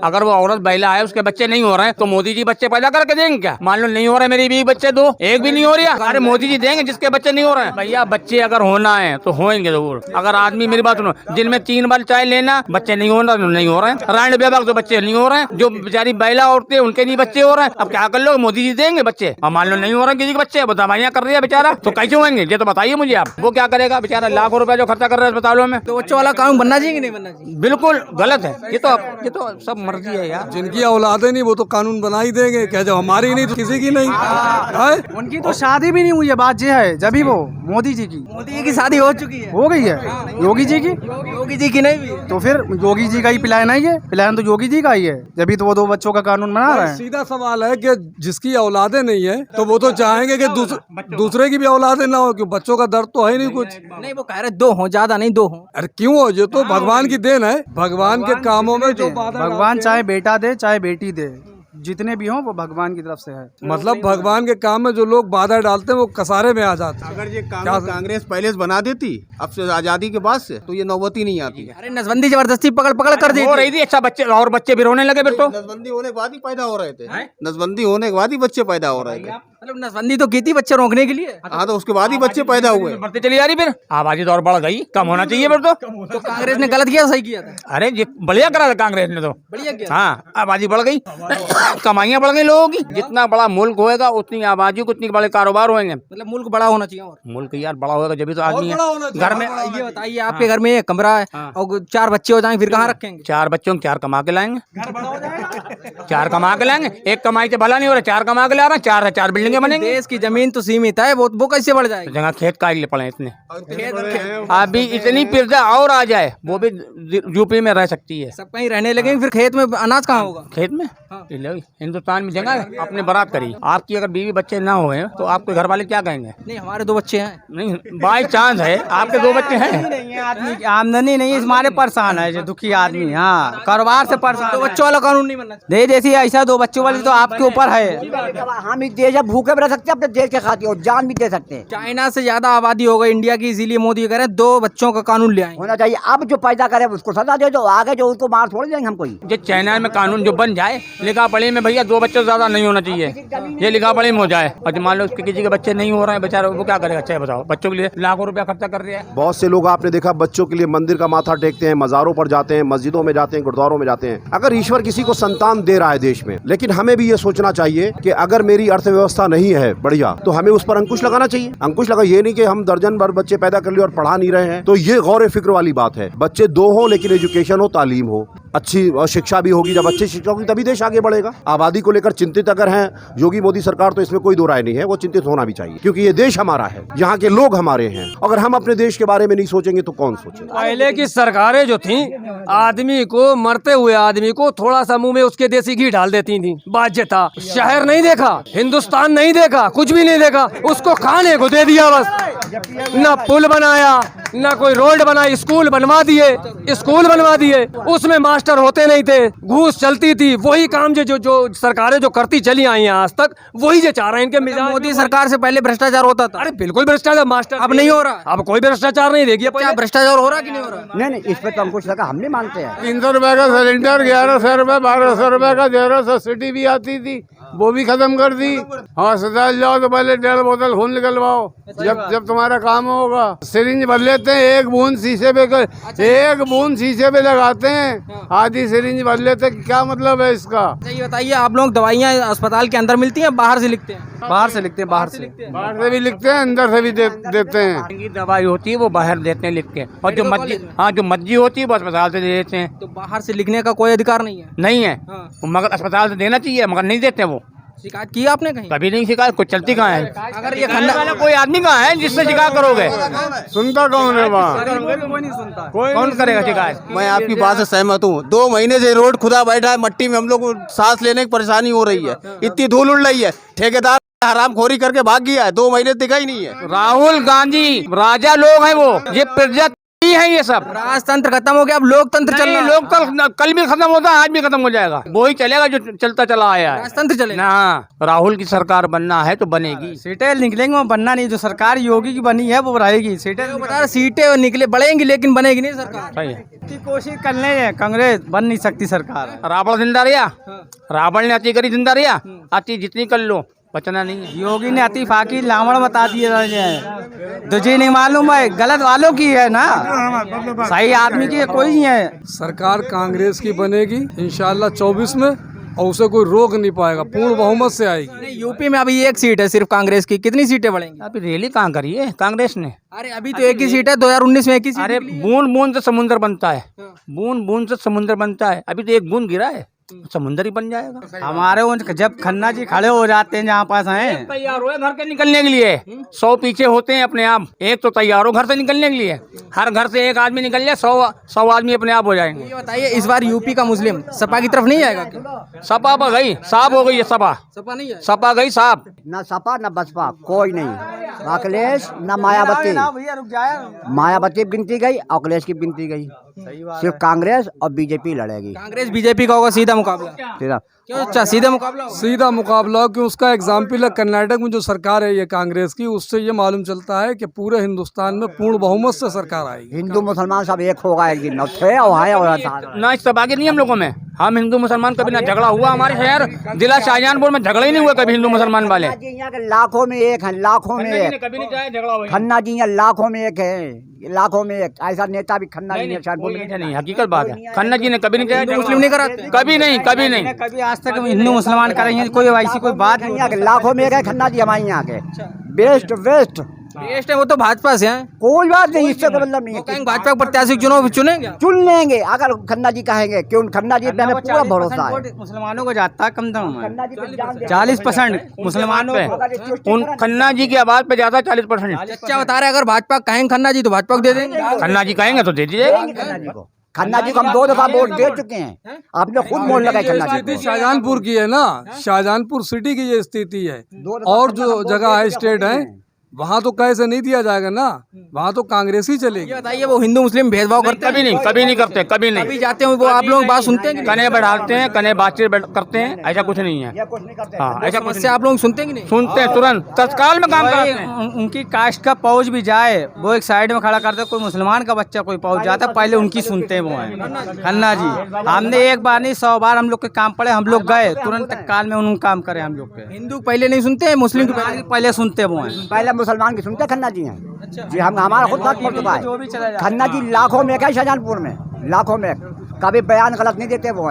अगर वो औरत महिला है उसके बच्चे नहीं हो रहे हैं तो मोदी जी बच्चे पैदा करके देंगे क्या? मान लो नहीं हो रहे मेरी भी बच्चे दो, एक भी नहीं हो रही है, अरे मोदी जी देंगे जिसके बच्चे नहीं हो रहे हैं। भैया बच्चे अगर होना है तो होंगे जरूर। अगर आदमी, मेरी बात सुनो, जिनमें 3 बार चाय लेना बच्चे नहीं हो रहे तो नहीं हो रहे हैं। रानी विभाग तो बच्चे नहीं हो रहे हैं, जो बेचारी महिला औरतें उनके नहीं बच्चे हो रहे हैं। अब क्या कर लो, मोदी जी देंगे बच्चे। और मान लो नहीं हो रहे किसी के बच्चे, दवाइयाँ कर रही है बेचारा, तो कैसे होंगे ये तो बताइए मुझे आप। वो क्या करेगा बेचारा, लाखों रुपया जो खर्चा कर रहा है अस्पतालों में। तो बच्चों वाला कानून बनना चाहिए कि नहीं बनना चाहिए? बिल्कुल गलत है ये तो सब मर्जी है यार। जिनकी औलादे नहीं वो तो कानून बना ही देंगे, क्या जो हमारी नहीं तो किसी की नहीं है? उनकी तो शादी भी नहीं हुई है, बात ये है। जब भी वो मोदी जी की शादी हो चुकी है, हो गई है। योगी जी की नहीं हुई, तो फिर योगी जी का ही प्लान है, ये प्लान तो योगी जी का ही है। जब भी तो वो 2 बच्चों का कानून बना रहे हैं। सीधा सवाल है कि जिसकी औलादे नहीं है तो वो तो चाहेंगे कि दूसरे की भी औलादे ना हो, क्यों? बच्चों का दर्द तो है नहीं कुछ। नहीं, वो कह रहे 2 हो, ज्यादा नहीं 2 हो। अरे क्यों हो, ये तो भगवान की देन है। भगवान के कामों में जो भगवान चाहे बेटा दे चाहे बेटी दे, जितने भी हों वो भगवान की तरफ से है। मतलब भगवान के काम में जो लोग बाधा डालते हैं वो कसारे में आ जाते हैं। अगर ये कांग्रेस पहले से बना देती अब से आजादी के बाद से तो ये नौबती नहीं आती। अरे नसबंदी जबरदस्ती पकड़ कर दी हो रही थी। अच्छा बच्चे और बच्चे भी रोने लगे फिर तो। नसबंदी होने के बाद ही पैदा हो रहे थे। नसबंदी होने के बाद ही बच्चे पैदा हो रहे थे। मतलब नसबंदी तो की थी बच्चे रोकने के लिए। हाँ, तो उसके बाद ही बच्चे पैदा हुए। बढ़ती चली जा रही, फिर आबादी तो और बढ़ गई, कम होना चाहिए फिर तो। कांग्रेस ने गलत किया, सही किया था? अरे ये बढ़िया करा था कांग्रेस ने तो। बढ़िया किया। हाँ, आबादी बढ़ गई, कमाइयाँ बढ़ गई लोगों की। जितना बड़ा मुल्क होएगा उतनी आबादी को उतनी बड़े कारोबार होंगे। मतलब मुल्क बड़ा होना चाहिए। और मुल्क यार बड़ा होगा जब तो आदमी घर में। ये बताइए, आपके घर में 1 कमरा है और 4 बच्चे हो जाएंगे, फिर कहाँ रखेंगे? 4 बच्चों को 4 कमा के लाएंगे, 4 कमा के लाएंगे। 1 कमाई से भला नहीं हो रहा, 4 कमा के ला रहे हैं, 4 है 4 बिल्डिंगें बनेंगी। देश की जमीन तो सीमित है, वो कैसे बढ़ जाएगी? जगह खेत काट ले पड़े इतने, अभी इतनी पिर्जा और आ जाए वो भी यूपी में रह सकती है। सब कहीं रहने लगेंगे, फिर खेत में अनाज कहाँ होगा? खेत में हिंदुस्तान में जगह है। आपने बारात करी, आपकी अगर बीवी बच्चे ना हुए तो आपके घर वाले क्या कहेंगे? नहीं, हमारे 2 बच्चे हैं। नहीं, बाई चांस है आपके 2 बच्चे हैं। नहीं है, आदमी की आमदनी नहीं है, हमारे परेशान है जो दुखी आदमी। हाँ, कारोबार से परेशान। 2 बच्चों वाला कानून नहीं बनना चाहिए। जैसी ऐसा 2 बच्चों वाली तो आपके ऊपर है। हम इस देश में भूखे भी रह सकते हैं, अपने देश के खातिर और जान भी दे सकते हैं। चाइना से ज्यादा आबादी हो गई इंडिया की, इसीलिए मोदी कह रहे हैं 2 बच्चों का कानून ले आए होना चाहिए। अब जो पैदा करे उसको सजा दे दो, आगे जो उसको मार थोड़ी देंगे हम कोई। जो चाइना में कानून जो बन जाए, लिखा पढ़ी में भैया 2 बच्चे ज्यादा नहीं होना चाहिए, ये लिखा पढ़ी में हो जाए। और मान लो उसके किसी के बच्चे नहीं हो रहे हैं बेचारे, वो क्या करेगा? अच्छा बताओ, बच्चों के लिए लाखों रुपया खर्चा कर रहे हैं। बहुत से लोग आपने देखा बच्चों के लिए मंदिर का माथा टेकते हैं, मज़ारों पर जाते हैं, मस्जिदों में जाते हैं, गुरुद्वारों में जाते हैं। अगर ईश्वर किसी को संतान दे रहा है देश में, लेकिन हमें भी ये सोचना चाहिए कि अगर मेरी अर्थव्यवस्था नहीं है बढ़िया तो हमें उस पर अंकुश लगाना चाहिए। अंकुश लगा, ये नहीं कि हम दर्जन भर बच्चे पैदा कर लिए और पढ़ा नहीं रहे हैं, तो ये गौर फिक्र वाली बात है। बच्चे 2 हो लेकिन एजुकेशन हो, तालीम हो, अच्छी शिक्षा भी होगी। जब अच्छी शिक्षा होगी तभी देश आगे बढ़ेगा। आबादी को लेकर चिंतित अगर हैं योगी मोदी सरकार तो इसमें कोई दो राय नहीं है, वो चिंतित होना भी चाहिए, क्योंकि ये देश हमारा है, यहाँ के लोग हमारे हैं। अगर हम अपने देश के बारे में नहीं सोचेंगे तो कौन सोचेगा? पहले की सरकारें जो थी, आदमी को, मरते हुए आदमी को थोड़ा सा मुंह में उसके देसी घी डाल देती थी, बाध्यता। शहर नहीं देखा, हिंदुस्तान नहीं देखा, कुछ भी नहीं देखा, उसको खाने को दे दिया बस। न पुल बनाया, न कोई रोड बनाई, स्कूल बनवा दिए, उसमें मास्टर होते नहीं थे, घूस चलती थी। वही काम जो सरकारें जो करती चली आई हैं आज तक, वही जो चाह रहे हैं इनके मिजाज। मोदी सरकार से पहले भ्रष्टाचार होता था। अरे बिल्कुल भ्रष्टाचार, मास्टर अब नहीं हो रहा। अब कोई भ्रष्टाचार नहीं देखिए। क्या भ्रष्टाचार हो रहा कि नहीं हो रहा? नहीं, इस पे तो अंकुश लगा, हम नहीं मानते हैं। 300 रुपए का सिलेंडर, 1100 रुपए, 1200 रुपए का 0 सब्सिडी भी आती थी, वो भी खत्म कर दी। हाँ, अस्पताल जाओ तो पहले 1.5 बोतल खून निकलवाओ जब तुम्हारा काम होगा। सिरिंज भर लेते हैं, 1 बूंद शीशे पे लगाते हैं, आधी सिरिंज भर लेते हैं। क्या मतलब है इसका? ये बताइए, आप लोग दवाइयाँ अस्पताल के अंदर मिलती हैं, बाहर से लिखते हैं? बाहर से लिखते हैं। बाहर से भी लिखते हैं, अंदर से भी देते हैं। महंगी दवाई होती है वो बाहर देते हैं लिख के, और जो मर्जी होती है वो अस्पताल से दे देते हैं। तो बाहर से लिखने का कोई अधिकार नहीं है? नहीं है, मगर अस्पताल से देना चाहिए, मगर नहीं देते वो। शिकायत की आपने कहीं? कभी नहीं शिकायत, कुछ चलती कहाँ है? अगर ये खंडा वाला कोई आदमी कहाँ है जिससे शिकायत करोगे? सुनता कौन है वहाँ? कोई नहीं सुनता। कौन करेगा शिकायत? मैं आपकी बात से सहमत हूँ। 2 महीने से रोड खुदा बैठा है, मट्टी में हम लोग को सांस लेने की परेशानी हो रही है, इतनी धूल उड़ रही है। ठेकेदार हरामखोरी करके भाग गया है, 2 महीने दिखा ही नहीं है। राहुल गांधी राजा लोग हैं वो, ये प्रजा यही है ये सब। राजतंत्र खत्म हो गया, अब लोकतंत्र चल रहा है। लोकतंत्र कल भी खत्म होता है, आज भी खत्म हो जाएगा। वो ही चलेगा जो चलता चला आया है। राजतंत्र चलेगा। ना, राहुल की सरकार बनना है तो बनेगी। सीटें निकलेंगी, वो बनना नहीं। जो सरकार योगी की बनी है वो रहेगी। सीटें निकले बढ़ेंगी लेकिन बनेगी नहीं सरकार। सही है। की कोशिश कर रहे हैं, कांग्रेस बन नहीं सकती सरकार। रावण जिंदा रहा, रावण ने अति करी जिंदा रहा, अति जितनी कर लो बचना नहीं है। योगी ने अति फाकी लावण बता दिए तुझे नहीं मालूम है, गलत वालों की है ना, सही आदमी की कोई नहीं है। सरकार कांग्रेस की बनेगी इंशाल्लाह 24 में, और उसे कोई रोक नहीं पाएगा, पूर्ण बहुमत से आएगी। यूपी में अभी एक सीट है सिर्फ कांग्रेस की, कितनी सीटें बढ़ेंगी? अभी रैली कहाँ करी है कांग्रेस ने? अरे अभी तो एक ही सीट है, 2019 में एक ही सीट। अरे बूंद बूंद से समुद्र बनता है, बूंद बूंद से समुद्र बनता है। अभी तो एक बूंद गिरा है, समुद्र ही बन जाएगा। हमारे जब खन्ना जी खड़े हो जाते हैं जहाँ पास हैं, तैयार हो घर के निकलने के लिए। 100 पीछे होते हैं अपने आप, एक तो तैयार हो घर से निकलने के लिए। हर घर से एक आदमी निकल जाए, 100 आदमी अपने आप हो जाएंगे। ये बताइए इस बार यूपी का मुस्लिम सपा की तरफ नहीं आएगा क्या? सपा पर गई, साफ हो गई है सपा। सपा नहीं है, सपा गई साफ। न सपा न बसपा कोई नहीं। अखिलेश न मायावती, भैया रुक जाए। मायावती की गिनती गई, अखिलेश की गिनती गई। सिर्फ कांग्रेस और बीजेपी लड़ेगी। कांग्रेस बीजेपी का होगा सीधा मुकाबला। सीधा क्यों? अच्छा सीधा मुकाबला होगा। सीधा मुकाबला, कि उसका एग्जाम्पल है कर्नाटक में जो सरकार है ये कांग्रेस की, उससे ये मालूम चलता है कि पूरे हिंदुस्तान में पूर्ण बहुमत से सरकार आएगी। हिंदू मुसलमान सब एक होगा एक दिन, और थे और है और साथ। ना इस सपा के नहीं हम लोगों में, हम हिंदू मुसलमान कभी ना झगड़ा हुआ। हमारे शहर जिला शाहजहांपुर में झगड़ा ही नहीं हुआ कभी हिंदू मुसलमान वाले। खन्ना जी यहाँ के लाखों में एक है, लाखों में एक। कभी नहीं चाहे झगड़ा हुआ। खन्ना जी यहाँ लाखों में एक है, लाखों में एक। ऐसा नेता भी खन्ना जी ने शायद नहीं, हकीकत बात है। खन्ना जी ने कभी नहीं चाहे मुस्लिम नहीं कराते, कभी नहीं, कभी नहीं। कभी आज तक हिंदू मुसलमान करेंगे कोई ऐसी कोई बात नहीं। यहाँ के लाखों में एक है खन्ना जी हमारे यहाँ के। बेस्ट बेस्ट बेस्ट है, वो तो भाजपा से हैं। कोई बात नहीं, इससे कोई मतलब नहीं है। कहीं भाजपा प्रत्याशी चुनाव चुनेंगे, चुन लेंगे अगर खन्ना जी कहेंगे। क्यों? खन्ना जी पे हमें पूरा भरोसा है। मुसलमानों को जाता है कम दाम खन्ना जी पे जान दे- 40% मुसलमानों को। उन खन्ना जी की आवाज पे ज्यादा 40%। चच्चा बता रहे अगर भाजपा कहेंगे खन्ना जी तो भाजपा को दे देंगे। खन्ना जी कहेंगे तो दे दीजिए। खन्ना जी को, खन्ना जी को हम 2 दफा वोट दे चुके हैं। आपने खुद मोल लगाई खन्ना जी स्थिति को। शाहजहांपुर की है ना, शाहजहांपुर सिटी की ये स्थिति है। और जो जगह है स्टेट है वहाँ तो कैसे नहीं दिया जाएगा ना, वहाँ तो कांग्रेस ही चलेगी। ये बताइए वो हिंदू मुस्लिम भेदभाव करते हैं? कभी नहीं, कभी नहीं करते, कभी नहीं। कभी जाते हैं वो आप लोग बात सुनते हैं कि नहीं? कने बैठाते हैं, कने बातचीत करते हैं, ऐसा कुछ नहीं है। कुछ नहीं करते। हाँ, ऐसा कुछ समस्या आप लोग सुनते हैं कि नहीं? सुनते हैं, तुरंत तत्काल में काम करते हैं। उनकी कास्ट का पहुंच भी जाए वो एक साइड में खड़ा करते, कोई मुसलमान का बच्चा कोई पहुंच जाता पहले उनकी सुनते हैं वो हैं खन्ना जी। हमने एक बार नहीं 100 बार हम लोग के काम पड़े, हम लोग गए तुरंत काल में उन्होंने काम करे हम लोग के। हिंदू पहले नहीं सुनते हैं, मुस्लिम के पहले सुनते वो हैं। पहले मुसलमान की सुनते खन्ना जी हैं जी। हम हमारा खुद बात पड़ चुका है। खन्ना जी लाखों में एक है शाहजहांपुर में, लाखों में एक। कभी बयान गलत नहीं देते वो हैं।